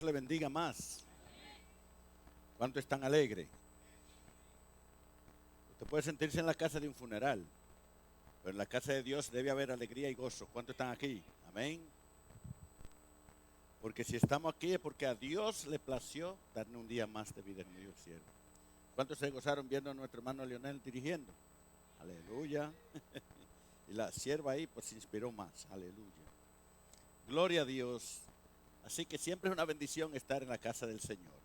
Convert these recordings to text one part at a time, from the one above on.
le bendiga más. ¿Cuánto están alegres? Usted puede sentirse en la casa de un funeral, pero en la casa de Dios debe haber alegría y gozo. ¿Cuántos están aquí? Amén. Porque si estamos aquí es porque a Dios le plació darnos un día más de vida en medio del cielo. ¿Cuántos se gozaron viendo a nuestro hermano Leonel dirigiendo? Aleluya. Y la sierva ahí pues se inspiró más. Aleluya. Gloria a Dios. Así que siempre es una bendición estar en la casa del Señor.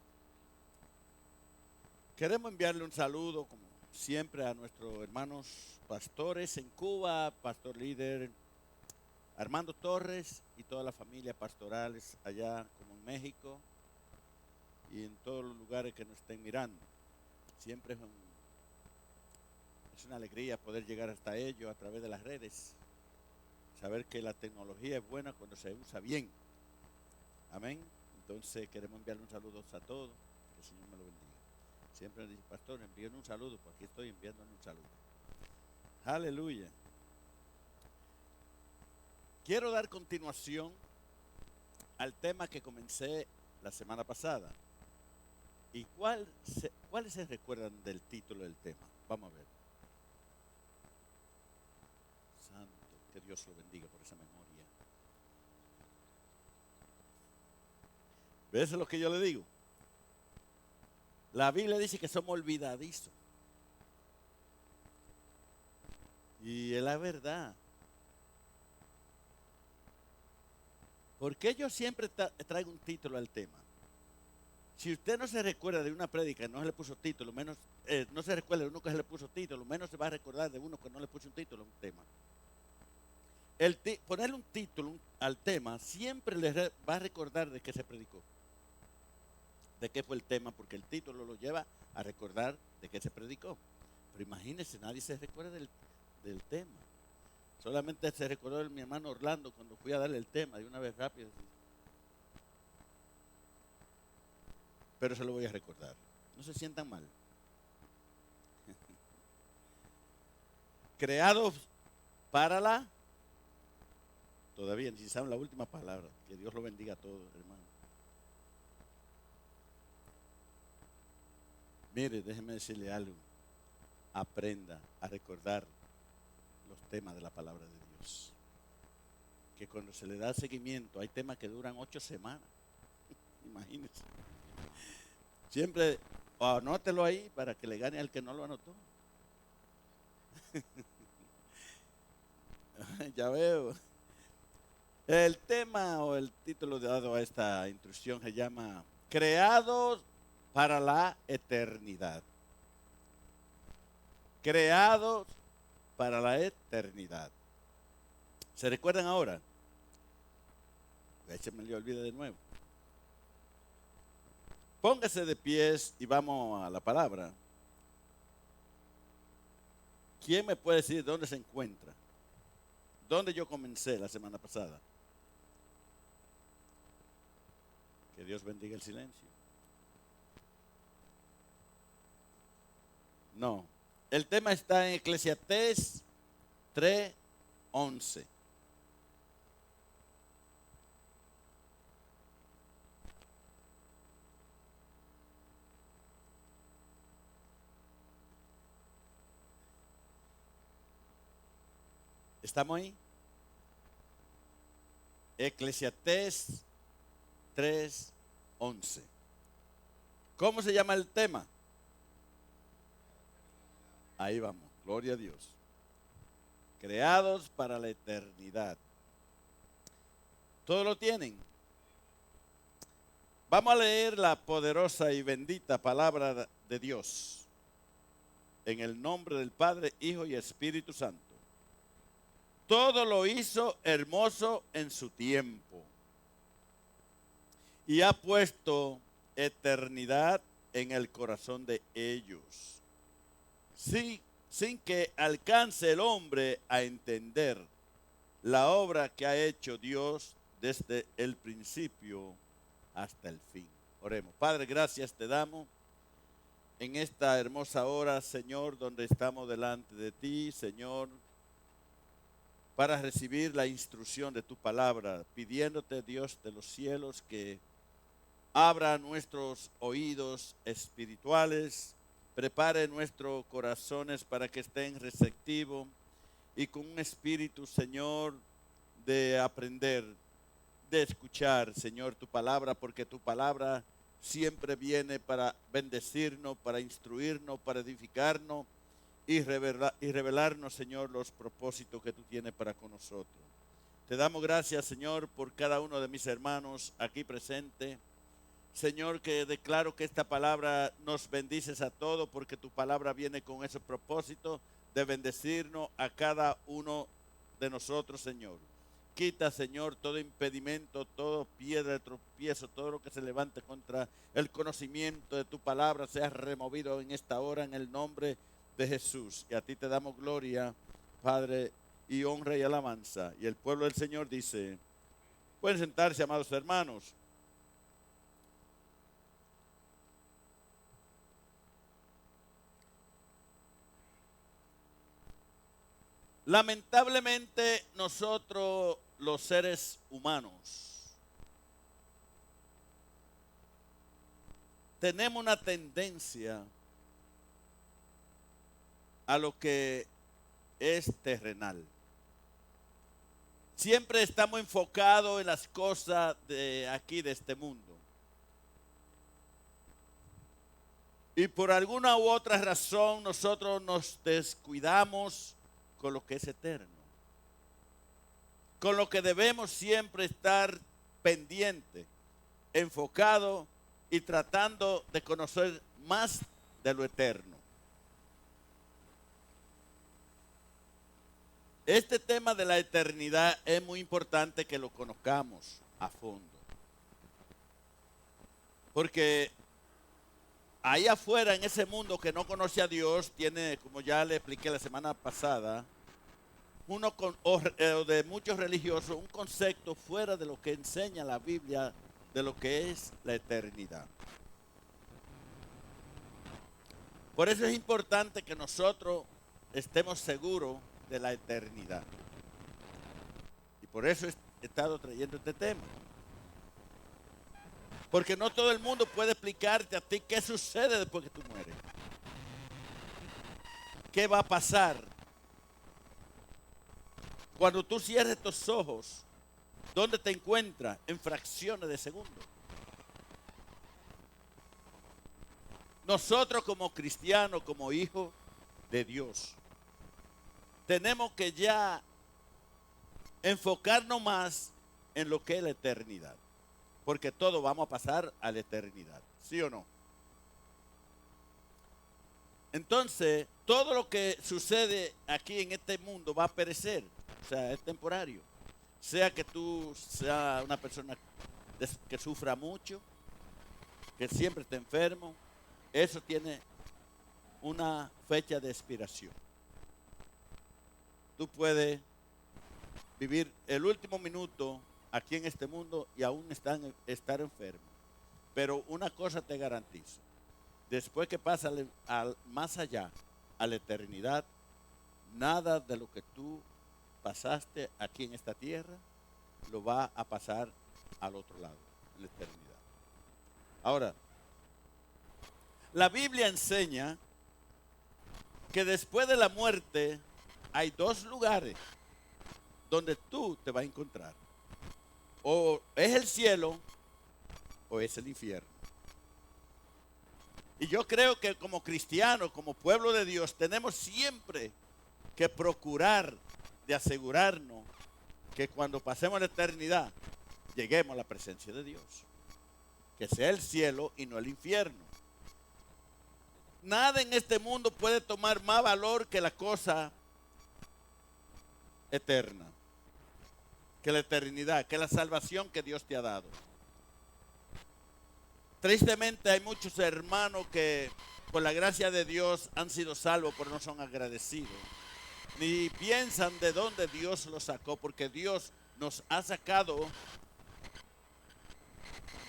Queremos enviarle un saludo, como siempre, a nuestros hermanos pastores en Cuba, pastor líder Armando Torres y toda la familia pastorales allá como en México y en todos los lugares que nos estén mirando. Siempre es una alegría poder llegar hasta ellos a través de las redes, saber que la tecnología es buena cuando se usa bien. Amén. Entonces queremos enviarle un saludo a todos, que el Señor me lo bendiga. Siempre me dice, pastor, envíen un saludo, porque aquí estoy enviándole un saludo. Aleluya. Quiero dar continuación al tema que comencé la semana pasada. ¿Y cuáles se recuerdan del título del tema? Vamos a ver. Santo, que Dios lo bendiga por esa memoria. ¿Ves lo que yo le digo? La Biblia dice que somos olvidadizos. Y es la verdad. ¿Por qué yo siempre traigo un título al tema? Si usted no se recuerda de una prédica y no se le puso título, menos no se recuerda de uno que se le puso título, menos se va a recordar de uno que no le puso un título a un tema. Ponerle un título al tema siempre le va a recordar de qué se predicó, de qué fue el tema, porque el título lo lleva a recordar de qué se predicó. Pero imagínense, nadie se recuerda del tema. Solamente se recordó de mi hermano Orlando cuando fui a darle el tema de una vez rápido. Pero se lo voy a recordar. No se sientan mal. Creados para la... Todavía ni saben la última palabra. Que Dios lo bendiga a todos, hermano. Mire, déjeme decirle algo. Aprenda a recordar los temas de la palabra de Dios. Que cuando se le da seguimiento, hay temas que duran 8 semanas. Imagínense. Siempre anótelo ahí para que le gane al que no lo anotó. Ya veo. El tema o el título dado a esta instrucción se llama Creados para la eternidad. Creados para la eternidad. ¿Se recuerdan ahora? Se me le olvida de nuevo. Póngase de pies y vamos a la palabra. ¿Quién me puede decir dónde se encuentra? ¿Dónde yo comencé la semana pasada? Que Dios bendiga el silencio. No. El tema está en Eclesiastés 3:11. ¿Estamos ahí? Eclesiastés 3:11. ¿Cómo se llama el tema? Ahí vamos, gloria a Dios. Creados para la eternidad. ¿Todos lo tienen? Vamos a leer la poderosa y bendita palabra de Dios. En el nombre del Padre, Hijo y Espíritu Santo. Todo lo hizo hermoso en su tiempo. Y ha puesto eternidad en el corazón de ellos. Sí, sin que alcance el hombre a entender la obra que ha hecho Dios desde el principio hasta el fin. Oremos. Padre, gracias te damos en esta hermosa hora, Señor, donde estamos delante de ti, Señor, para recibir la instrucción de tu palabra, pidiéndote, Dios de los cielos, que abra nuestros oídos espirituales, prepare nuestros corazones para que estén receptivos y con un espíritu, Señor, de aprender, de escuchar, Señor, tu palabra, porque tu palabra siempre viene para bendecirnos, para instruirnos, para edificarnos y revelarnos, Señor, los propósitos que tú tienes para con nosotros. Te damos gracias, Señor, por cada uno de mis hermanos aquí presentes. Señor, que declaro que esta palabra nos bendices a todos, porque tu palabra viene con ese propósito de bendecirnos a cada uno de nosotros, Señor. Quita, Señor, todo impedimento, todo piedra de tropiezo, todo lo que se levante contra el conocimiento de tu palabra, sea removido en esta hora en el nombre de Jesús. Y a ti te damos gloria, Padre, y honra y alabanza. Y el pueblo del Señor dice, pueden sentarse, amados hermanos. Lamentablemente nosotros los seres humanos tenemos una tendencia a lo que es terrenal. Siempre estamos enfocados en las cosas de aquí, de este mundo. Y por alguna u otra razón nosotros nos descuidamos con lo que es eterno, con lo que debemos siempre estar pendiente, enfocado y tratando de conocer más de lo eterno. Este tema de la eternidad es muy importante que lo conozcamos a fondo, porque ahí afuera, en ese mundo que no conoce a Dios, tiene, como ya le expliqué la semana pasada, de muchos religiosos, un concepto fuera de lo que enseña la Biblia de lo que es la eternidad. Por eso es importante que nosotros estemos seguros de la eternidad. Y por eso he estado trayendo este tema. Porque no todo el mundo puede explicarte a ti qué sucede después que tú mueres. ¿Qué va a pasar? Cuando tú cierres tus ojos, ¿dónde te encuentras? En fracciones de segundo. Nosotros como cristianos, como hijos de Dios, tenemos que ya enfocarnos más en lo que es la eternidad. Porque todo vamos a pasar a la eternidad, ¿sí o no? Entonces, todo lo que sucede aquí en este mundo va a perecer, o sea, es temporario. Sea que tú seas una persona que sufra mucho, que siempre esté enfermo, eso tiene una fecha de expiración. Tú puedes vivir el último minuto aquí en este mundo y aún estar enfermo. Pero una cosa te garantizo, después que pasa más allá, a la eternidad, nada de lo que tú pasaste aquí en esta tierra lo va a pasar al otro lado, en la eternidad. Ahora, la Biblia enseña que después de la muerte hay dos lugares donde tú te vas a encontrar. O es el cielo o es el infierno. Y yo creo que como cristianos, como pueblo de Dios, tenemos siempre que procurar de asegurarnos que cuando pasemos la eternidad, lleguemos a la presencia de Dios. Que sea el cielo y no el infierno. Nada en este mundo puede tomar más valor que la cosa eterna, que la eternidad, que la salvación que Dios te ha dado. Tristemente hay muchos hermanos que por la gracia de Dios han sido salvos, pero no son agradecidos. Ni piensan de dónde Dios los sacó, porque Dios nos ha sacado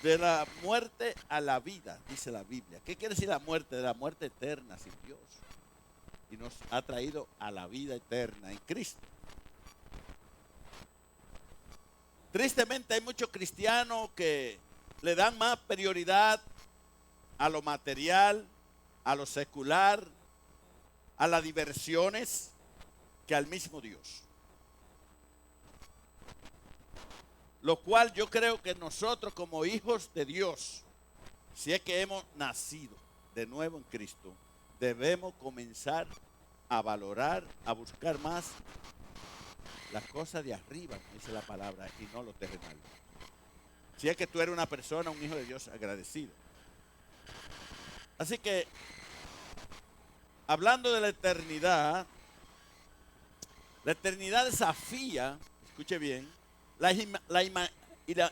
de la muerte a la vida, dice la Biblia. ¿Qué quiere decir la muerte? De la muerte eterna sin Dios. Y nos ha traído a la vida eterna en Cristo. Tristemente hay muchos cristianos que le dan más prioridad a lo material, a lo secular, a las diversiones, que al mismo Dios. Lo cual yo creo que nosotros como hijos de Dios, si es que hemos nacido de nuevo en Cristo, debemos comenzar a valorar, a buscar más las cosas de arriba, dice la palabra, y no lo terrenal. Si es que tú eres una persona, un hijo de Dios agradecido. Así que, hablando de la eternidad desafía, escuche bien, la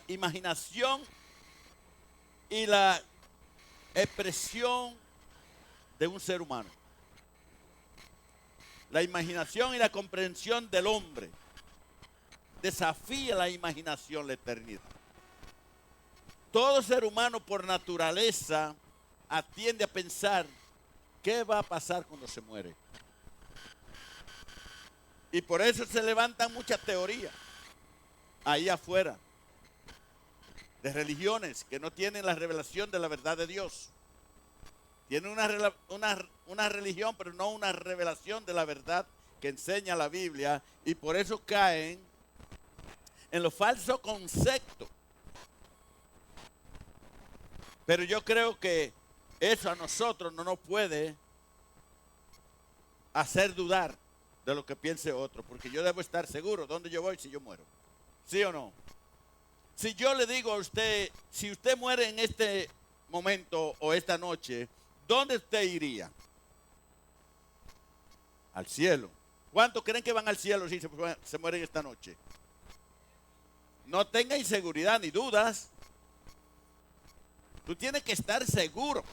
imaginación y la expresión de un ser humano. La imaginación y la comprensión del hombre desafía la imaginación, la eternidad. Todo ser humano por naturaleza atiende a pensar qué va a pasar cuando se muere. Y por eso se levantan muchas teorías ahí afuera de religiones que no tienen la revelación de la verdad de Dios. Tienen una religión, pero no una revelación de la verdad que enseña la Biblia, y por eso caen en los falsos conceptos. Pero yo creo que eso a nosotros no nos puede hacer dudar de lo que piense otro, porque yo debo estar seguro dónde yo voy si yo muero. ¿Sí o no? Si yo le digo a usted, si usted muere en este momento o esta noche, ¿dónde usted iría? Al cielo. ¿Cuántos creen que van al cielo si se mueren esta noche? No tenga inseguridad ni dudas. Tú tienes que estar seguro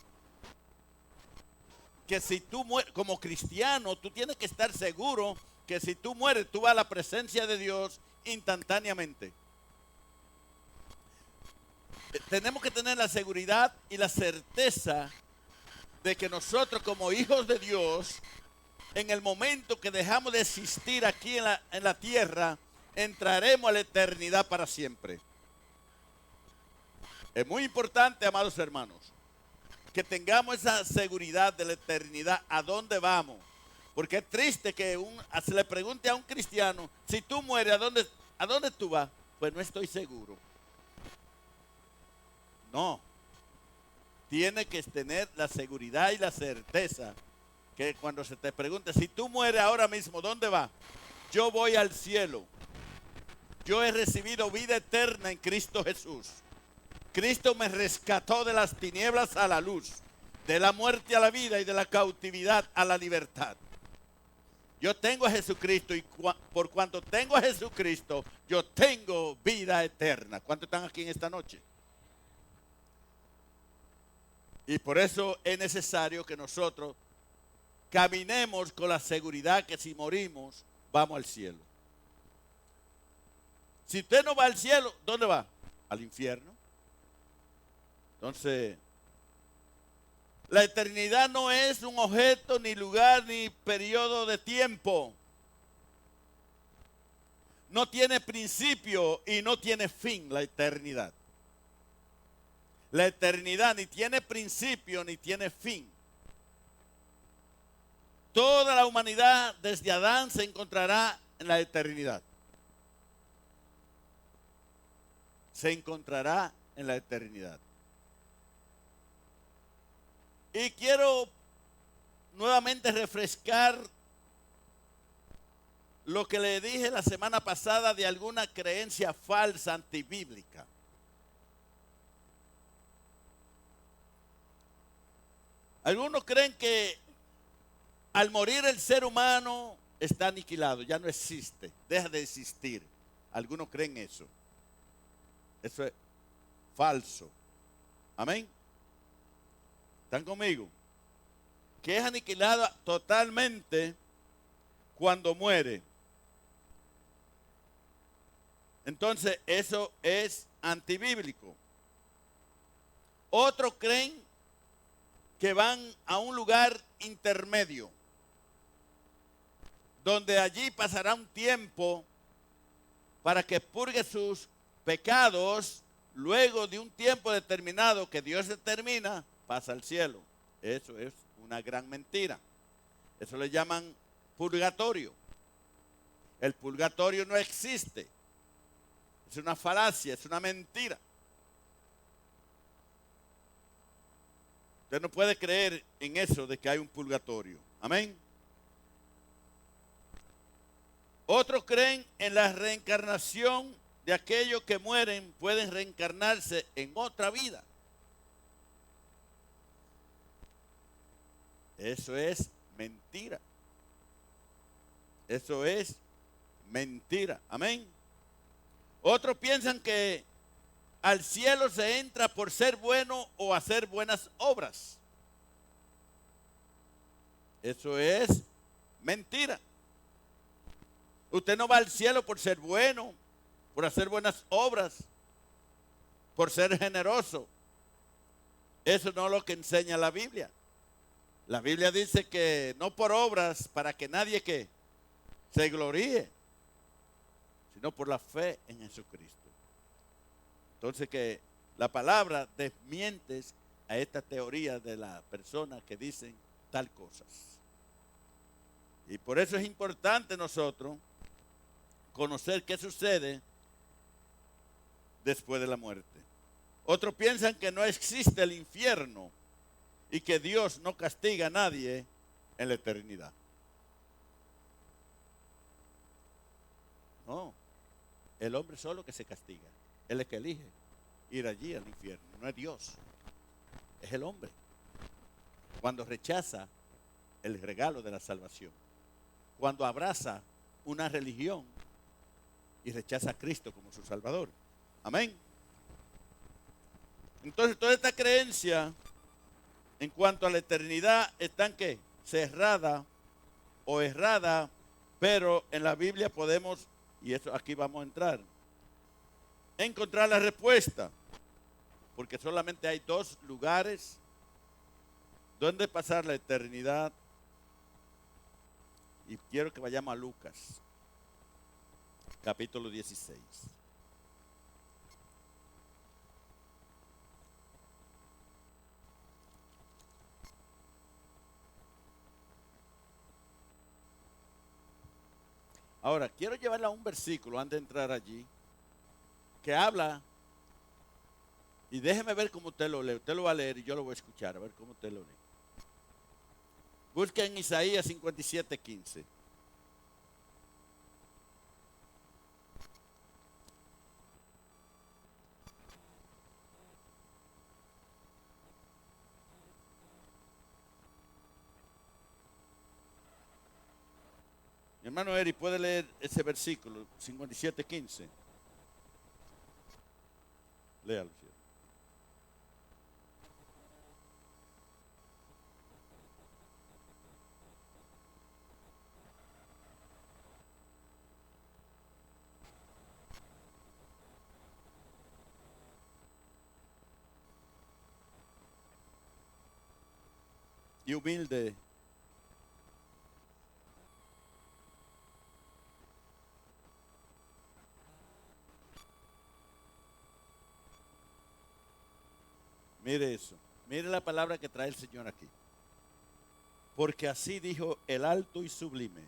que si tú mueres, como cristiano, tú tienes que estar seguro que si tú mueres, tú vas a la presencia de Dios instantáneamente. Tenemos que tener la seguridad y la certeza de que nosotros como hijos de Dios, en el momento que dejamos de existir aquí en la tierra, entraremos a la eternidad para siempre. Es muy importante, amados hermanos, que tengamos esa seguridad de la eternidad, a dónde vamos. Porque es triste que se le pregunte a un cristiano, si tú mueres, ¿a dónde tú vas? Pues no estoy seguro. No. Tiene que tener la seguridad y la certeza que cuando se te pregunte, si tú mueres ahora mismo, ¿dónde vas? Yo voy al cielo. Yo he recibido vida eterna en Cristo Jesús. Cristo me rescató de las tinieblas a la luz, de la muerte a la vida y de la cautividad a la libertad. Yo tengo a Jesucristo, y por cuanto tengo a Jesucristo, yo tengo vida eterna. ¿Cuántos están aquí en esta noche? Y por eso es necesario que nosotros caminemos con la seguridad que si morimos, vamos al cielo. Si usted no va al cielo, ¿dónde va? Al infierno. Entonces, la eternidad no es un objeto, ni lugar, ni periodo de tiempo. No tiene principio y no tiene fin la eternidad. La eternidad ni tiene principio ni tiene fin. Toda la humanidad desde Adán se encontrará en la eternidad. Se encontrará en la eternidad. Y quiero nuevamente refrescar lo que le dije la semana pasada de alguna creencia falsa antibíblica. Algunos creen que al morir el ser humano está aniquilado, ya no existe, deja de existir. Algunos creen eso. Eso es falso. Amén. ¿Están conmigo? Que es aniquilada totalmente cuando muere. Entonces, eso es antibíblico. Otros creen que van a un lugar intermedio, donde allí pasará un tiempo para que purgue sus pecados luego de un tiempo determinado que Dios determina, pasa al cielo. Eso es una gran mentira. Eso le llaman purgatorio. El purgatorio no existe. Es una falacia, es una mentira. Usted no puede creer en eso de que hay un purgatorio. Amén. Otros creen en la reencarnación de aquellos que mueren, pueden reencarnarse en otra vida. Eso es mentira. Eso es mentira. Amén. Otros piensan que al cielo se entra por ser bueno o hacer buenas obras. Eso es mentira. Usted no va al cielo por ser bueno, por hacer buenas obras, por ser generoso. Eso no es lo que enseña la Biblia. La Biblia dice que no por obras para que nadie que se gloríe, sino por la fe en Jesucristo. Entonces que la palabra desmiente a esta teoría de las personas que dicen tal cosas. Y por eso es importante nosotros conocer qué sucede después de la muerte. Otros piensan que no existe el infierno y que Dios no castiga a nadie en la eternidad. No, el hombre solo que se castiga. Él es que elige ir allí al infierno, no es Dios, es el hombre. Cuando rechaza el regalo de la salvación, cuando abraza una religión y rechaza a Cristo como su Salvador. Amén. Entonces toda esta creencia en cuanto a la eternidad están ¿qué? Cerrada o errada, pero en la Biblia podemos, y eso aquí vamos a entrar, encontrar la respuesta, porque solamente hay dos lugares donde pasar la eternidad. Y quiero que vayamos a Lucas, capítulo 16. Ahora, quiero llevarla a un versículo antes de entrar allí, que habla, y déjeme ver cómo usted lo lee. Usted lo va a leer y yo lo voy a escuchar, a ver cómo usted lo lee. Busca en Isaías 57:15. Mi hermano Eri, ¿puede leer ese versículo 57:15? Léalo. Y humilde. Mire eso. Mire la palabra que trae el Señor aquí. Porque así dijo el alto y sublime,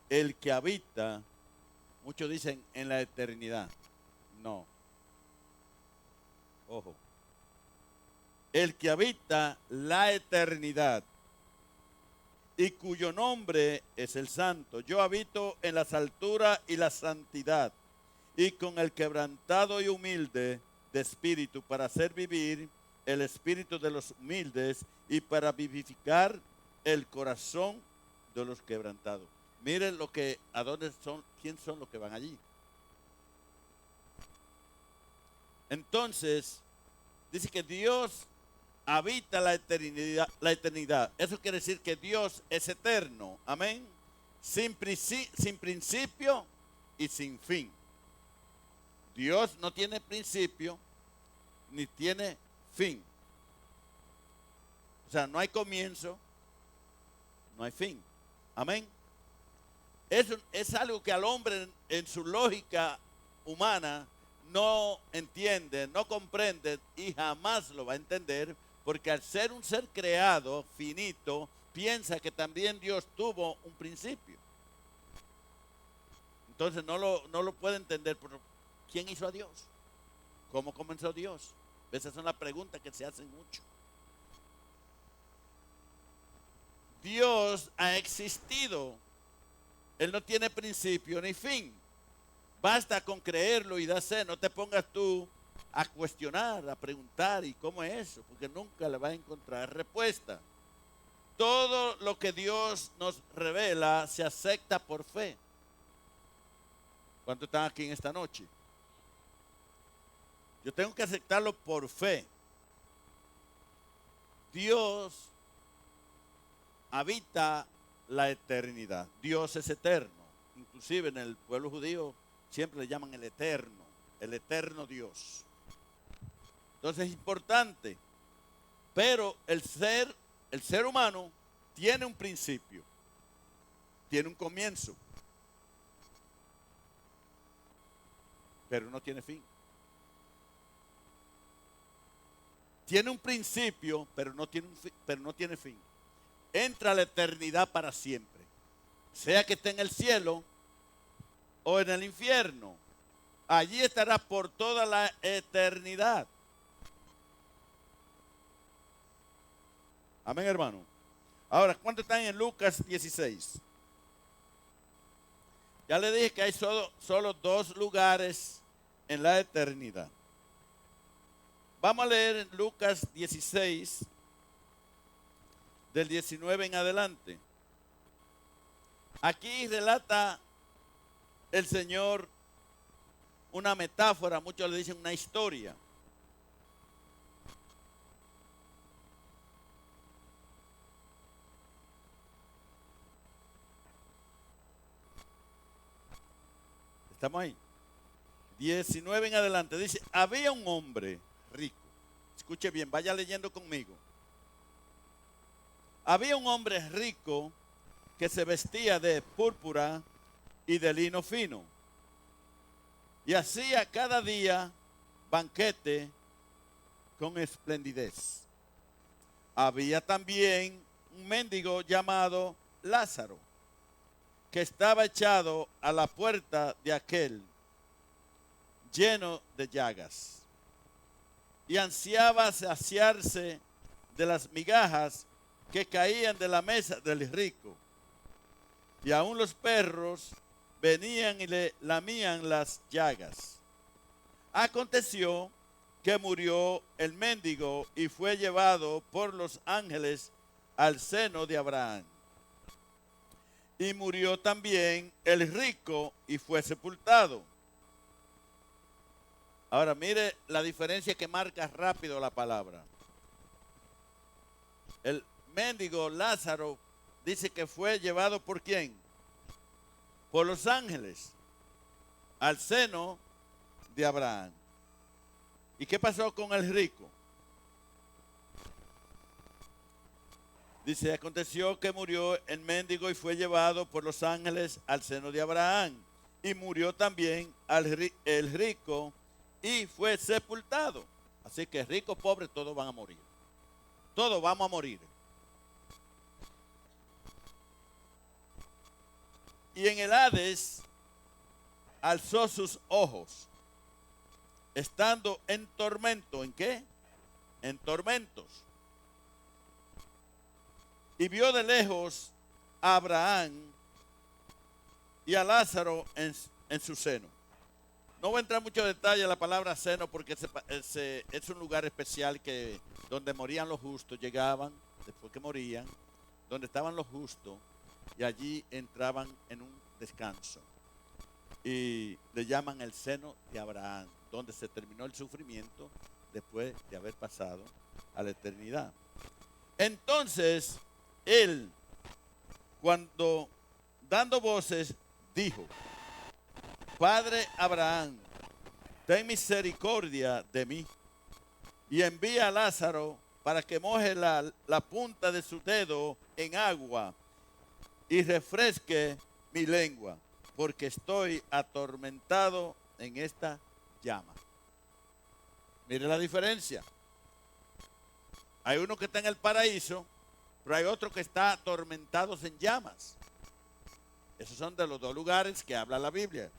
el que habita, muchos dicen en la eternidad. No. Ojo. El que habita la eternidad y cuyo nombre es el Santo. Yo habito en las alturas y la santidad, y con el quebrantado y humilde de espíritu, para hacer vivir el espíritu de los humildes y para vivificar el corazón de los quebrantados. Miren lo que, a dónde son, quién son los que van allí. Entonces, dice que Dios habita la eternidad, la eternidad. Eso quiere decir que Dios es eterno. Amén. Sin principio y sin fin. Dios no tiene principio ni tiene fin. O sea, no hay comienzo, no hay fin. Amén. Eso es algo que al hombre en su lógica humana no entiende, no comprende y jamás lo va a entender, porque al ser un ser creado, finito, piensa que también Dios tuvo un principio. Entonces no lo puede entender. Pero ¿quién hizo a Dios? ¿Cómo comenzó Dios? Esas son las preguntas que se hacen mucho. Dios ha existido. Él no tiene principio ni fin. Basta con creerlo y darse. No te pongas tú a cuestionar, a preguntar, ¿y cómo es eso? Porque nunca le vas a encontrar respuesta. Todo lo que Dios nos revela se acepta por fe. ¿Cuántos están aquí en esta noche? Yo tengo que aceptarlo por fe. Dios habita la eternidad. Dios es eterno. Inclusive en el pueblo judío siempre le llaman el eterno Dios. Entonces es importante. Pero el ser humano tiene un principio, tiene un comienzo, pero no tiene fin. Tiene un principio, pero no tiene fin. Entra a la eternidad para siempre, sea que esté en el cielo o en el infierno. Allí estará por toda la eternidad. Amén, hermano. Ahora, ¿cuántos están en Lucas 16? Ya le dije que hay solo dos lugares en la eternidad. Vamos a leer en Lucas 16, del 19 en adelante. Aquí relata el Señor una metáfora, muchos le dicen una historia. ¿Estamos ahí? 19 en adelante. Dice, había un hombre rico. Escuche bien, vaya leyendo conmigo. Había un hombre rico que se vestía de púrpura y de lino fino. Y hacía cada día banquete con esplendidez. Había también un mendigo llamado Lázaro, que estaba echado a la puerta de aquel, lleno de llagas, y ansiaba saciarse de las migajas que caían de la mesa del rico. Y aún los perros venían y le lamían las llagas. Aconteció que murió el mendigo y fue llevado por los ángeles al seno de Abraham. Y murió también el rico y fue sepultado. Ahora mire la diferencia que marca rápido la palabra. El mendigo Lázaro dice que fue llevado ¿por quién? Por los ángeles al seno de Abraham. ¿Y qué pasó con el rico? Dice, aconteció que murió el mendigo y fue llevado por los ángeles al seno de Abraham. Y murió también el rico y fue sepultado. Así que rico, pobre, todos van a morir. Todos vamos a morir. Y en el Hades alzó sus ojos, estando en tormento. ¿En qué? En tormentos. Y vio de lejos a Abraham y a Lázaro en su seno. No voy a entrar en mucho detalle en la palabra seno porque es un lugar especial donde morían los justos, llegaban después que morían, donde estaban los justos y allí entraban en un descanso. Y le llaman el seno de Abraham, donde se terminó el sufrimiento después de haber pasado a la eternidad. Entonces, él, cuando dando voces, dijo, Padre Abraham, ten misericordia de mí y envía a Lázaro para que moje la punta de su dedo en agua y refresque mi lengua, porque estoy atormentado en esta llama. Mire la diferencia. Hay uno que está en el paraíso, pero hay otro que está atormentados en llamas. Esos son de los dos lugares que habla la Biblia.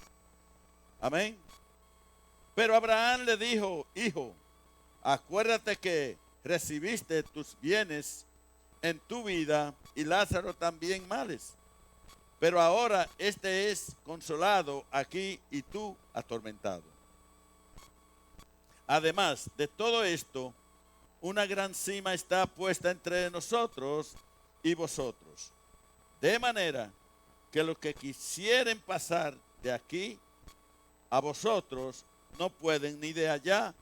Amén. Pero Abraham le dijo: hijo, acuérdate que recibiste tus bienes en tu vida y Lázaro también males. Pero ahora este es consolado aquí y tú atormentado. Además de todo esto, una gran cima está puesta entre nosotros y vosotros. De manera que los que quisieren pasar de aquí a vosotros no pueden, ni de allá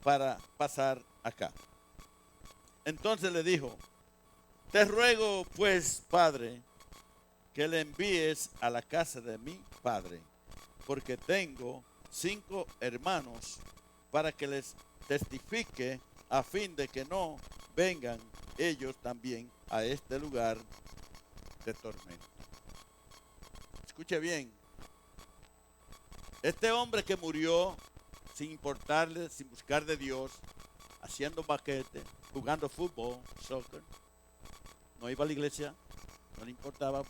para pasar acá. Entonces le dijo: te ruego pues, padre, que le envíes a la casa de mi padre, porque tengo 5 hermanos, para que les testifique, a fin de que no vengan ellos también a este lugar de tormento. Escuche bien. Este hombre que murió sin importarle, sin buscar de Dios, haciendo banquete, jugando fútbol, soccer, no iba a la iglesia, no le importaba,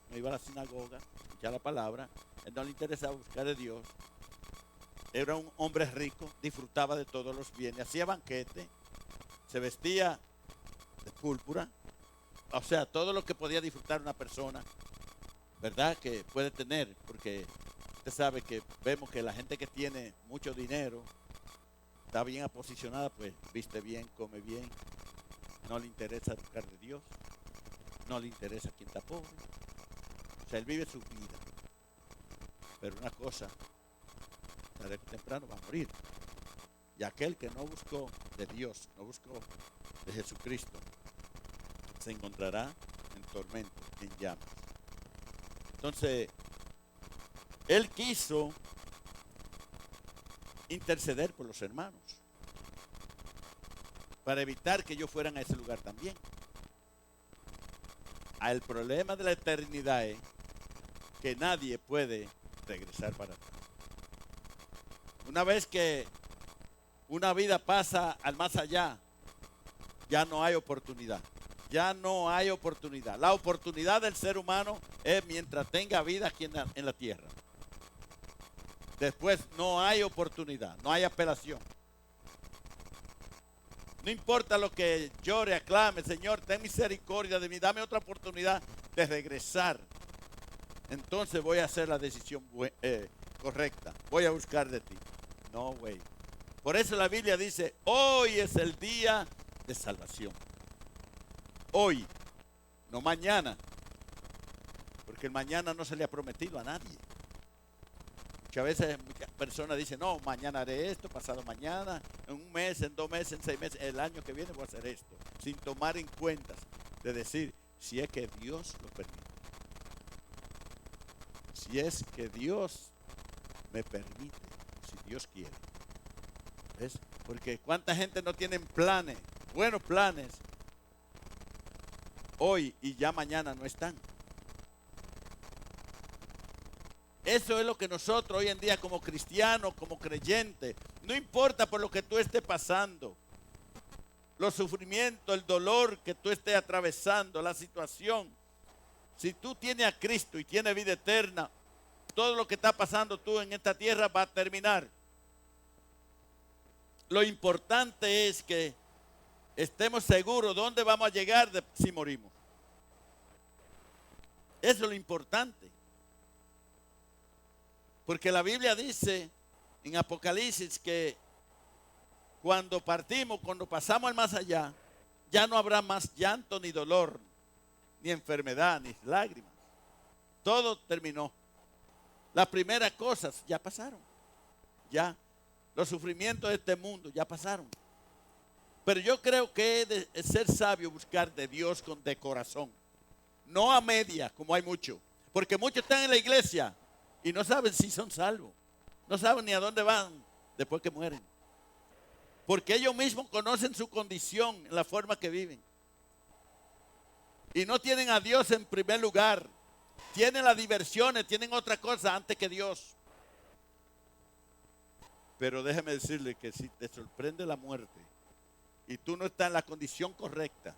no iba a la sinagoga, escuchar la palabra, él no le interesaba buscar de Dios. Era un hombre rico, disfrutaba de todos los bienes, hacía banquete, se vestía de púrpura, o sea, todo lo que podía disfrutar una persona, ¿verdad? Que puede tener, porque usted sabe que vemos que la gente que tiene mucho dinero, está bien aposicionada, pues viste bien, come bien, no le interesa buscar de Dios, no le interesa quien está pobre, o sea, él vive su vida. Pero una cosa, tarde que temprano va a morir. Y aquel que no buscó de Dios, no buscó de Jesucristo, se encontrará en tormento, en llamas. Entonces, él quiso interceder por los hermanos para evitar que ellos fueran a ese lugar también. El problema de la eternidad es que nadie puede regresar para atrás. Una vez que una vida pasa al más allá, ya no hay oportunidad. Ya no hay oportunidad. La oportunidad del ser humano es mientras tenga vida aquí en la tierra. Después no hay oportunidad, no hay apelación. No importa lo que llore, aclame: Señor, ten misericordia de mí, dame otra oportunidad de regresar. Entonces voy a hacer la decisión correcta. Voy a buscar de ti. No, güey. Por eso la Biblia dice: hoy es el día de salvación. Hoy, no mañana. Porque el mañana no se le ha prometido a nadie. Muchas veces personas dicen: no, mañana haré esto, pasado mañana, en un mes, en 2 meses, en 6 meses, el año que viene voy a hacer esto. Sin tomar en cuenta de decir si es que Dios lo permite. Si es que Dios me permite, si Dios quiere. ¿Ves? Porque cuánta gente no tiene planes, buenos planes, hoy y ya mañana no están. Eso es lo que nosotros hoy en día como cristianos, como creyentes, no importa por lo que tú estés pasando, los sufrimientos, el dolor que tú estés atravesando, la situación. Si tú tienes a Cristo y tienes vida eterna, todo lo que está pasando tú en esta tierra va a terminar. Lo importante es que estemos seguros dónde vamos a llegar si morimos. Eso es lo importante. Porque la Biblia dice en Apocalipsis que cuando partimos, cuando pasamos al más allá, ya no habrá más llanto, ni dolor, ni enfermedad, ni lágrimas. Todo terminó. Las primeras cosas ya pasaron. Ya. Los sufrimientos de este mundo ya pasaron. Pero yo creo que es ser sabio buscar de Dios de corazón. No a media, como hay muchos. Porque muchos están en la iglesia y no saben si son salvos. No saben ni a dónde van después que mueren. Porque ellos mismos conocen su condición, en la forma que viven. Y no tienen a Dios en primer lugar. Tienen las diversiones, tienen otra cosa antes que Dios. Pero déjeme decirle que si te sorprende la muerte y tú no estás en la condición correcta,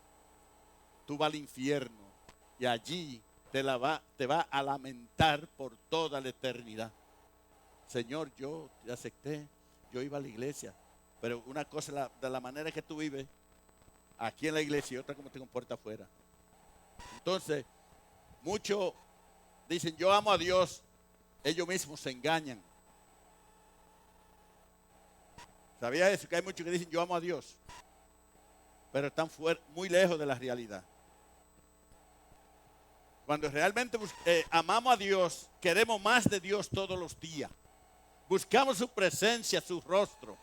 tú vas al infierno y allí te va a lamentar por toda la eternidad. Señor, yo te acepté, yo iba a la iglesia, pero una cosa es de la manera que tú vives aquí en la iglesia y otra como te comportas afuera. Entonces, muchos dicen, yo amo a Dios, ellos mismos se engañan. ¿Sabía eso? Que hay muchos que dicen, yo amo a Dios, pero están muy lejos de la realidad. Cuando realmente amamos a Dios, queremos más de Dios todos los días. Buscamos su presencia, su rostro.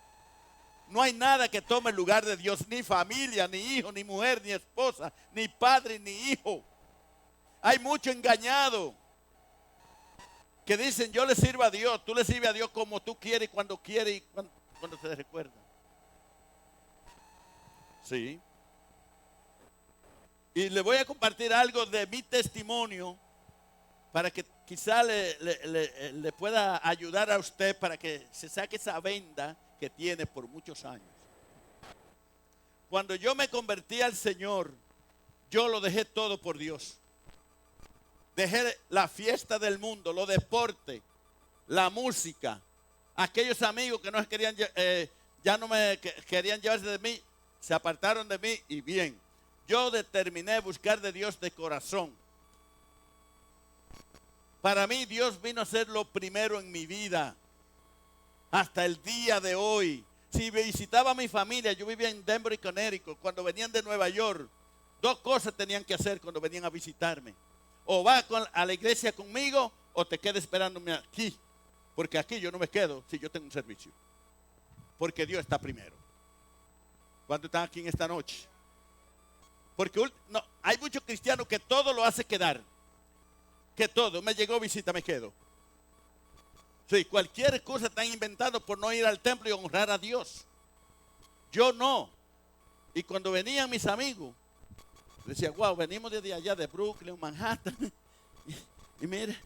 No hay nada que tome el lugar de Dios, ni familia, ni hijo, ni mujer, ni esposa, ni padre, ni hijo. Hay mucho engañado que dicen, yo le sirvo a Dios, tú le sirves a Dios como tú quieres, cuando quieres y cuando te recuerda. Sí. Y le voy a compartir algo de mi testimonio para que quizá le pueda ayudar a usted para que se saque esa venda que tiene por muchos años. Cuando yo me convertí al Señor, yo lo dejé todo por Dios. Dejé la fiesta del mundo, los deportes, la música. Aquellos amigos que no querían, ya no me querían llevarse de mí, se apartaron de mí y bien. Yo determiné buscar de Dios de corazón. Para mí Dios vino a ser lo primero en mi vida. Hasta el día de hoy. Si visitaba a mi familia, yo vivía en Denver, Connecticut. Cuando venían de Nueva York, dos cosas tenían que hacer cuando venían a visitarme. O vas a la iglesia conmigo o te quedas esperándome aquí. Porque aquí yo no me quedo si yo tengo un servicio. Porque Dios está primero. ¿Cuántos están aquí en esta noche? Porque no, hay muchos cristianos que todo lo hace quedar. Que todo, me llegó visita, me quedo. Sí, cualquier cosa están inventando por no ir al templo y honrar a Dios. Yo no. Y cuando venían mis amigos, decía, wow, venimos desde allá de Brooklyn, Manhattan. Y mire,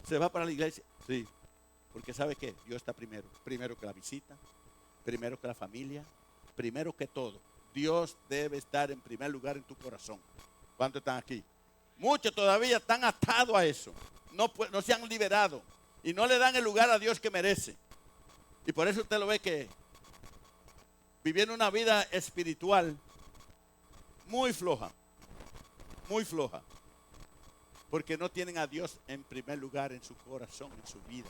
se va para la iglesia. Sí, porque ¿sabe qué? Dios está primero. Primero que la visita, primero que la familia, primero que todo. Dios debe estar en primer lugar en tu corazón. ¿Cuántos están aquí? Muchos todavía están atados a eso. No se han liberado. Y no le dan el lugar a Dios que merece. Y por eso usted lo ve que viviendo una vida espiritual muy floja. Muy floja. Porque no tienen a Dios en primer lugar en su corazón, en su vida.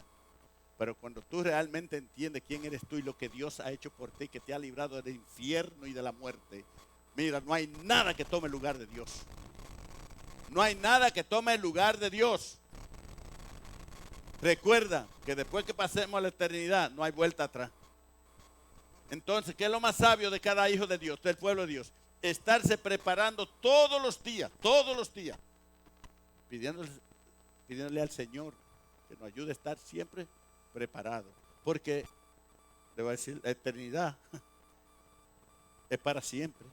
Pero cuando tú realmente entiendes quién eres tú y lo que Dios ha hecho por ti, que te ha librado del infierno y de la muerte, mira, no hay nada que tome el lugar de Dios. No hay nada que tome el lugar de Dios. Recuerda que después que pasemos a la eternidad, no hay vuelta atrás. Entonces, ¿qué es lo más sabio de cada hijo de Dios, del pueblo de Dios? Estarse preparando todos los días, pidiéndole al Señor que nos ayude a estar siempre preparados. Porque, le voy a decir, la eternidad es para siempre.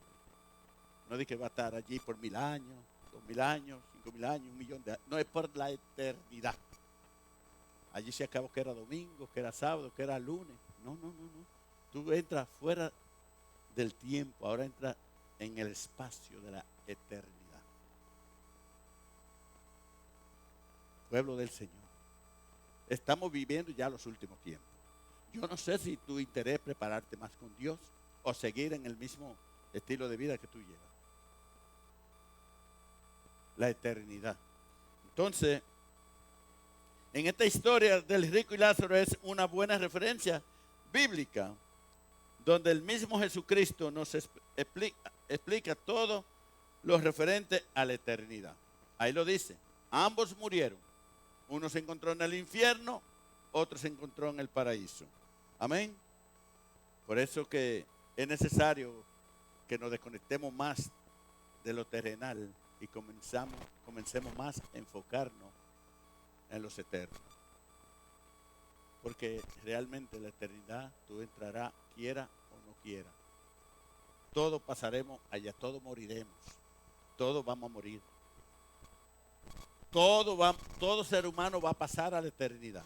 No es que va a estar allí por 1000 años, 2000 años, 5000 años, 1.000.000 de años. No, es por la eternidad. Allí se acabó que era domingo, que era sábado, que era lunes. No. Tú entras fuera del tiempo, ahora entras en el espacio de la eternidad. Pueblo del Señor. Estamos viviendo ya los últimos tiempos. Yo no sé si tu interés es prepararte más con Dios o seguir en el mismo estilo de vida que tú llevas. La eternidad. Entonces, en esta historia del rico y Lázaro es una buena referencia bíblica, donde el mismo Jesucristo nos explica todo lo referente a la eternidad. Ahí lo dice, ambos murieron. Uno se encontró en el infierno, otro se encontró en el paraíso. Amén. Por eso que es necesario que nos desconectemos más de lo terrenal y comencemos más a enfocarnos en los eternos. Porque realmente la eternidad tú entrarás, quiera o no quiera. Todos pasaremos allá, todos moriremos. Todos vamos a morir. Todo ser humano va a pasar a la eternidad.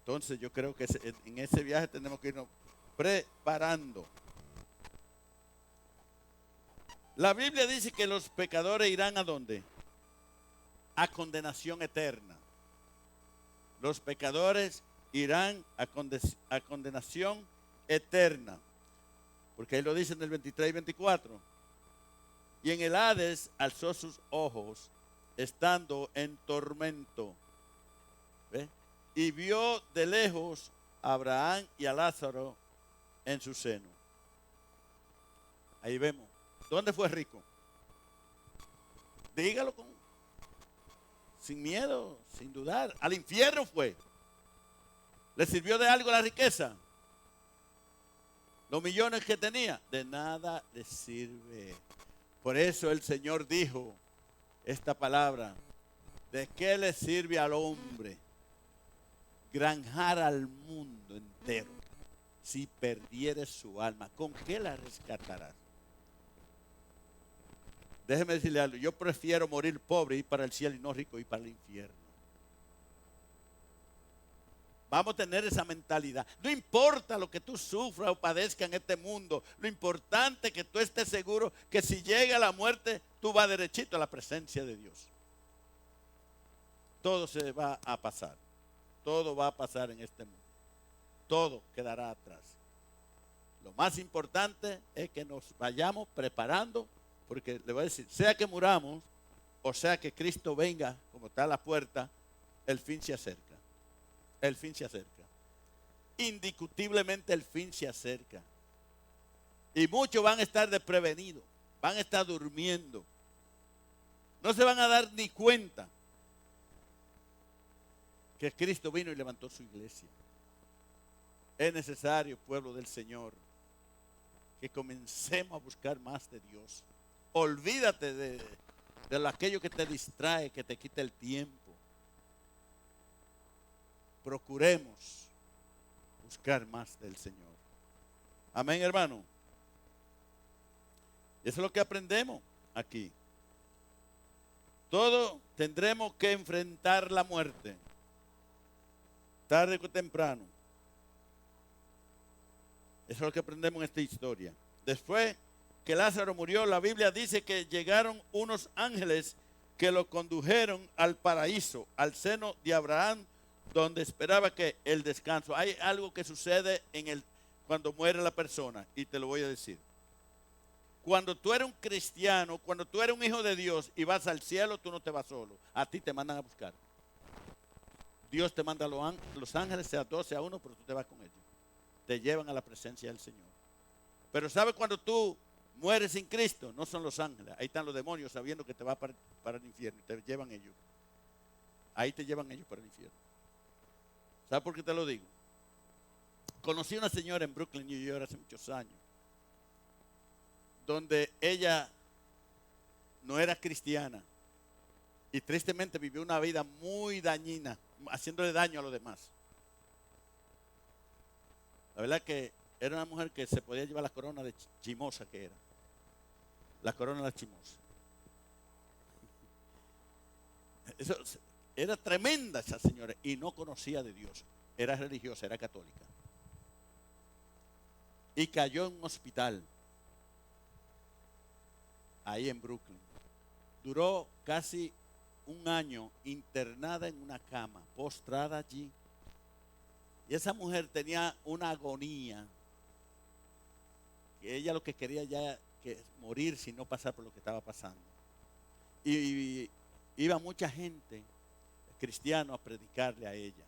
Entonces yo creo que en ese viaje tenemos que irnos preparando. La Biblia dice que los pecadores irán ¿a dónde? A condenación eterna. Los pecadores irán a condenación eterna. Porque ahí lo dice en el 23 y 24. Y en el Hades alzó sus ojos, estando en tormento. ¿Ve? Y vio de lejos a Abraham y a Lázaro en su seno. Ahí vemos. ¿Dónde fue rico? Dígalo sin miedo, sin dudar. Al infierno fue. ¿Le sirvió de algo la riqueza? Los millones que tenía, de nada le sirve. Por eso el Señor dijo esta palabra: ¿de qué le sirve al hombre granjar al mundo entero si perdiere su alma? ¿Con qué la rescatarás? Déjeme decirle algo, yo prefiero morir pobre y ir para el cielo y no rico y para el infierno. Vamos a tener esa mentalidad. No importa lo que tú sufras o padezcas en este mundo, lo importante es que tú estés seguro que si llega la muerte, tú vas derechito a la presencia de Dios. Todo se va a pasar. Todo va a pasar en este mundo. Todo quedará atrás. Lo más importante es que nos vayamos preparando, porque le voy a decir, sea que muramos o sea que Cristo venga, como está a la puerta, el fin se acerca. El fin se acerca. Indiscutiblemente el fin se acerca. Y muchos van a estar desprevenidos, van a estar durmiendo. No se van a dar ni cuenta que Cristo vino y levantó su iglesia. Es necesario, pueblo del Señor, que comencemos a buscar más de Dios. Olvídate de aquello que te distrae, que te quita el tiempo. Procuremos buscar más del Señor. Amén, hermano. Eso es lo que aprendemos aquí. Todos tendremos que enfrentar la muerte, tarde o temprano. Eso es lo que aprendemos en esta historia. Después que Lázaro murió, la Biblia dice que llegaron unos ángeles que lo condujeron al paraíso, al seno de Abraham, donde esperaba que el descanso. Hay algo que sucede cuando muere la persona, y te lo voy a decir. Cuando tú eres un cristiano, cuando tú eres un hijo de Dios y vas al cielo, tú no te vas solo. A ti te mandan a buscar. Dios te manda a los ángeles, sea 12 a 1, pero tú te vas con ellos. Te llevan a la presencia del Señor. Pero ¿sabes cuando tú mueres sin Cristo? No son los ángeles. Ahí están los demonios sabiendo que te vas para el infierno. Te llevan ellos. Ahí te llevan ellos para el infierno. ¿Sabes por qué te lo digo? Conocí a una señora en Brooklyn, New York, hace muchos años, donde ella no era cristiana y tristemente vivió una vida muy dañina, haciéndole daño a los demás. La verdad que era una mujer que se podía llevar la corona de chimosa que era. La corona de la chimosa. Eso, era tremenda esa señora y no conocía de Dios. Era religiosa, era católica. Y cayó en un hospital ahí en Brooklyn. Duró casi un año internada en una cama, postrada allí. Y esa mujer tenía una agonía, que ella lo que quería ya que morir sin no pasar por lo que estaba pasando. Y iba mucha gente cristiana a predicarle a ella.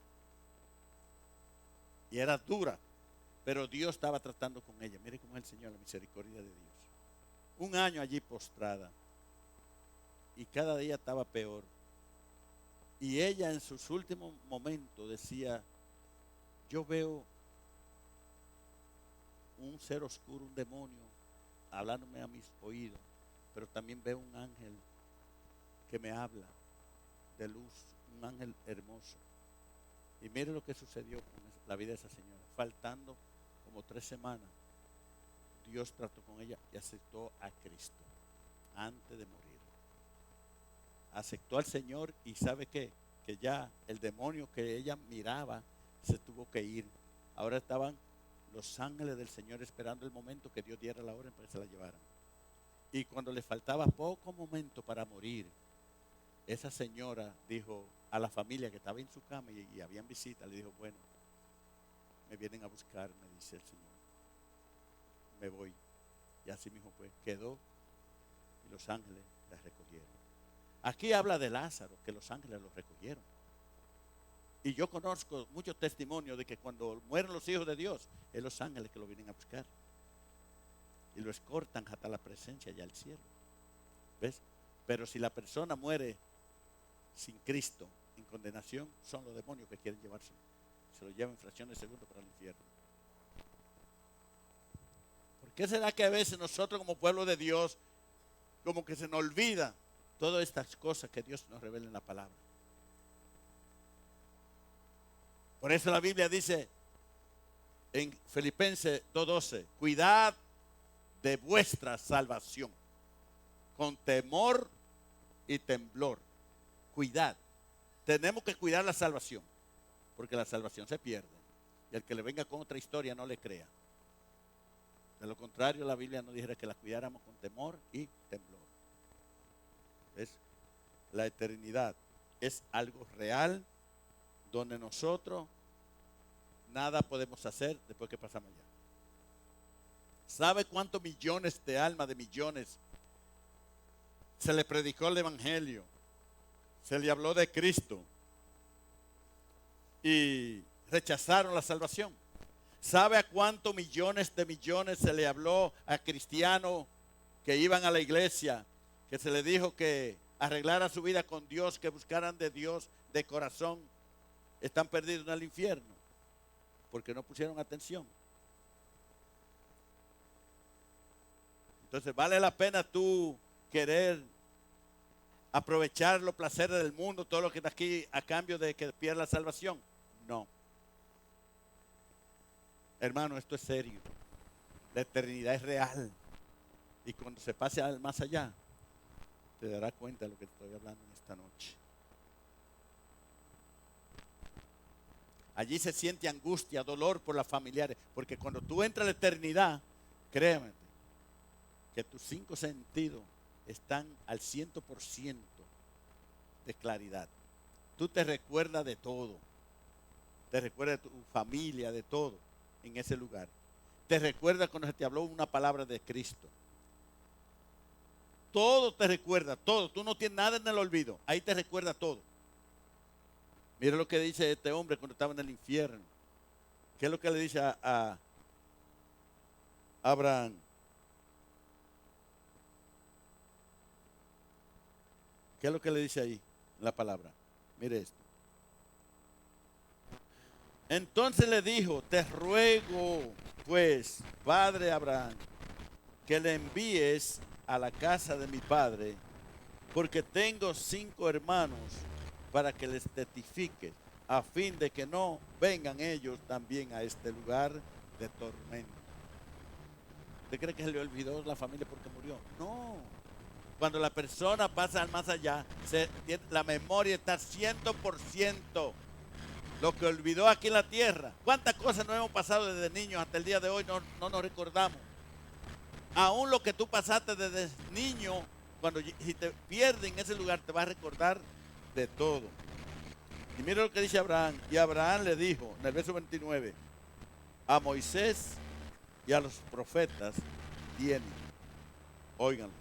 Y era dura, pero Dios estaba tratando con ella. Mire cómo es el Señor, la misericordia de Dios. Un año allí postrada. Y cada día estaba peor. Y ella en sus últimos momentos decía: yo veo un ser oscuro, un demonio, hablándome a mis oídos, pero también veo un ángel que me habla de luz, un ángel hermoso. Y mire lo que sucedió con la vida de esa señora. Faltando como 3 semanas, Dios trató con ella y aceptó a Cristo antes de morir. Aceptó al Señor y ¿sabe qué? Que ya el demonio que ella miraba se tuvo que ir. Ahora estaban los ángeles del Señor esperando el momento que Dios diera la orden para que se la llevaran. Y cuando le faltaba poco momento para morir, esa señora dijo a la familia que estaba en su cama y habían visita, le dijo, bueno, me vienen a buscar, me dice el Señor, me voy. Y así mismo pues quedó y los ángeles la recogieron. Aquí habla de Lázaro, que los ángeles lo recogieron. Y yo conozco muchos testimonios de que cuando mueren los hijos de Dios, es los ángeles que lo vienen a buscar. Y lo escortan hasta la presencia ya al cielo. ¿Ves? Pero si la persona muere sin Cristo, en condenación, son los demonios que quieren llevárselo. Se lo llevan en fracciones de segundo para el infierno. ¿Por qué será que a veces nosotros como pueblo de Dios, como que se nos olvida todas estas cosas que Dios nos revela en la palabra? Por eso la Biblia dice en Filipenses 2:12, cuidad de vuestra salvación con temor y temblor. Cuidad. Tenemos que cuidar la salvación, porque la salvación se pierde. Y el que le venga con otra historia no le crea. De lo contrario, la Biblia nos dijera que la cuidáramos con temor y temblor. ¿Ves? La eternidad es algo real, donde nosotros nada podemos hacer después que pasamos allá. ¿Sabe cuántos millones de almas, de millones, se le predicó el evangelio? Se le habló de Cristo y rechazaron la salvación. ¿Sabe a cuántos millones de millones se le habló a cristianos que iban a la iglesia, que se les dijo que arreglara su vida con Dios, que buscaran de Dios de corazón? Están perdidos en el infierno porque no pusieron atención. Entonces, ¿vale la pena tú querer aprovechar los placeres del mundo, todo lo que está aquí, a cambio de que pierda la salvación? No. Hermano, esto es serio. La eternidad es real. Y cuando se pase al más allá, te darás cuenta de lo que estoy hablando en esta noche. Allí se siente angustia, dolor por las familiares, porque cuando tú entras a la eternidad, créeme, que tus 5 sentidos están al 100% de claridad. Tú te recuerdas de todo. Te recuerdas de tu familia, de todo en ese lugar. Te recuerdas cuando se te habló una palabra de Cristo. Todo te recuerda, todo. Tú no tienes nada en el olvido. Ahí te recuerda todo. Mira lo que dice este hombre cuando estaba en el infierno. ¿Qué es lo que le dice a Abraham? ¿Qué es lo que le dice ahí en la palabra? Mire esto. Entonces le dijo, te ruego, pues, padre Abraham, que le envíes a la casa de mi padre, porque tengo 5 hermanos, para que les testifique, a fin de que no vengan ellos también a este lugar de tormento. ¿Usted cree que se le olvidó la familia porque murió? No. Cuando la persona pasa al más allá, la memoria está 100%. Lo que olvidó aquí en la tierra. ¿Cuántas cosas nos hemos pasado desde niños hasta el día de hoy? No nos recordamos. Aún lo que tú pasaste desde niño, si te pierdes en ese lugar, te vas a recordar de todo. Y mira lo que dice Abraham. Y Abraham le dijo, en el verso 29, a Moisés y a los profetas tienen. Óiganlos.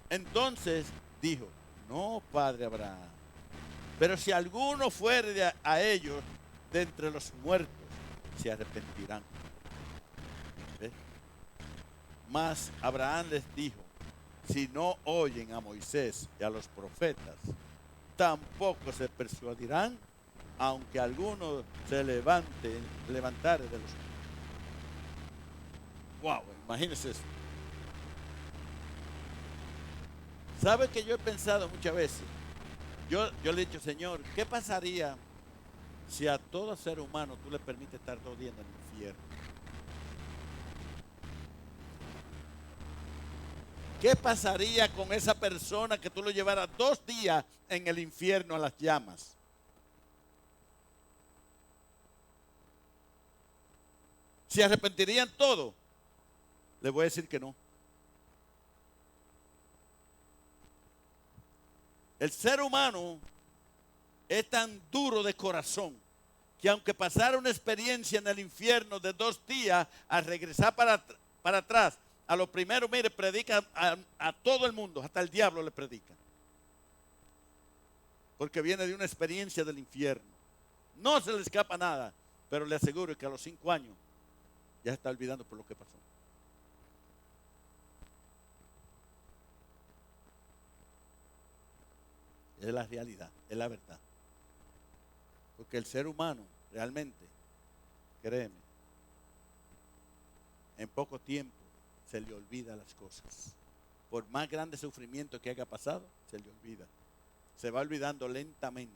Entonces dijo, no, padre Abraham, pero si alguno fuere a ellos de entre los muertos, se arrepentirán. ¿Ves? Mas Abraham les dijo, si no oyen a Moisés y a los profetas, tampoco se persuadirán, aunque alguno se levantare de los muertos. Wow, imagínense eso. ¿Sabe que yo he pensado muchas veces? Yo le he dicho, Señor, ¿qué pasaría si a todo ser humano tú le permites estar 2 días en el infierno? ¿Qué pasaría con esa persona que tú lo llevaras 2 días en el infierno a las llamas? ¿Se arrepentirían todos? Les voy a decir que no. El ser humano es tan duro de corazón que aunque pasara una experiencia en el infierno de 2 días, al regresar para atrás, a lo primero, mire, predica a todo el mundo, hasta el diablo le predica. Porque viene de una experiencia del infierno. No se le escapa nada, pero le aseguro que a los 5 años ya se está olvidando por lo que pasó. Es la realidad, es la verdad. Porque el ser humano realmente, créeme, en poco tiempo se le olvida las cosas. Por más grande sufrimiento que haya pasado, se le olvida. Se va olvidando lentamente.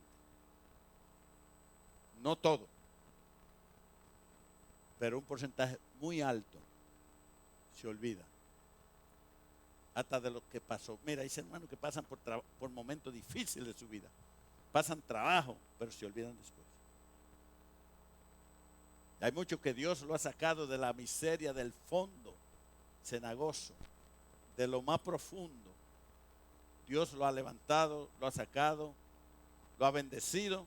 No todo, pero un porcentaje muy alto se olvida. Hasta de lo que pasó. Mira, hay hermanos que pasan por momentos difíciles de su vida. Pasan trabajo, pero se olvidan después. Hay muchos que Dios lo ha sacado de la miseria del fondo cenagoso, de lo más profundo. Dios lo ha levantado, lo ha sacado, lo ha bendecido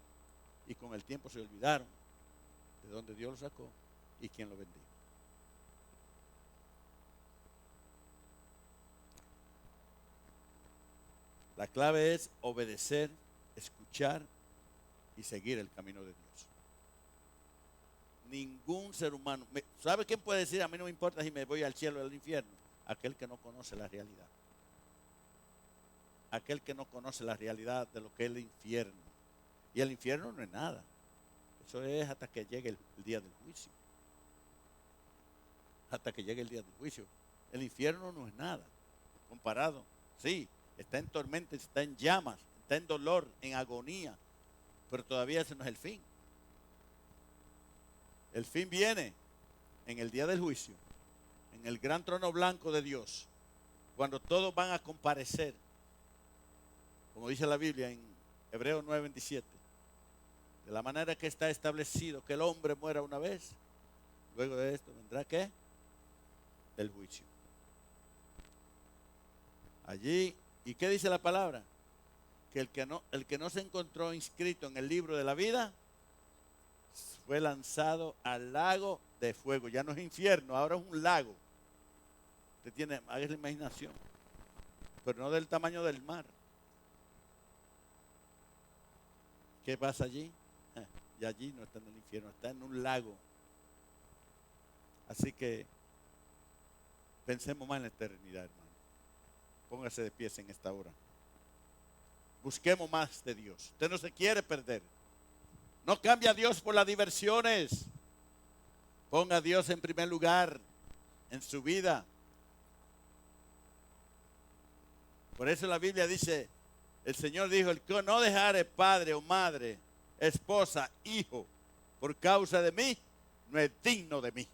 y con el tiempo se olvidaron de donde Dios lo sacó y quién lo bendijo. La clave es obedecer, escuchar y seguir el camino de Dios. Ningún ser humano, ¿sabe quién puede decir a mí no me importa si me voy al cielo o al infierno? Aquel que no conoce la realidad. Aquel que no conoce la realidad de lo que es el infierno. Y el infierno no es nada. Eso es hasta que llegue el día del juicio. Hasta que llegue el día del juicio. El infierno no es nada. Comparado, sí, está en tormenta, está en llamas, está en dolor, en agonía. Pero todavía ese no es el fin. El fin viene en el día del juicio, en el gran trono blanco de Dios, cuando todos van a comparecer, como dice la Biblia en Hebreos 9:27, de la manera que está establecido que el hombre muera una vez, luego de esto vendrá ¿qué? El juicio. Allí, ¿y qué dice la palabra? Que el que no se encontró inscrito en el libro de la vida fue lanzado al lago de fuego. Ya no es infierno, ahora es un lago. Usted tiene, haga la imaginación, pero no del tamaño del mar. ¿Qué pasa allí? Y allí no está en el infierno, está en un lago. Así que pensemos más en la eternidad, hermano. Póngase de pies en esta hora. Busquemos más de Dios. Usted no se quiere perder. No cambie a Dios por las diversiones. Ponga a Dios en primer lugar en su vida. Por eso la Biblia dice, el Señor dijo, el que no dejare padre o madre, esposa, hijo, por causa de mí, no es digno de mí.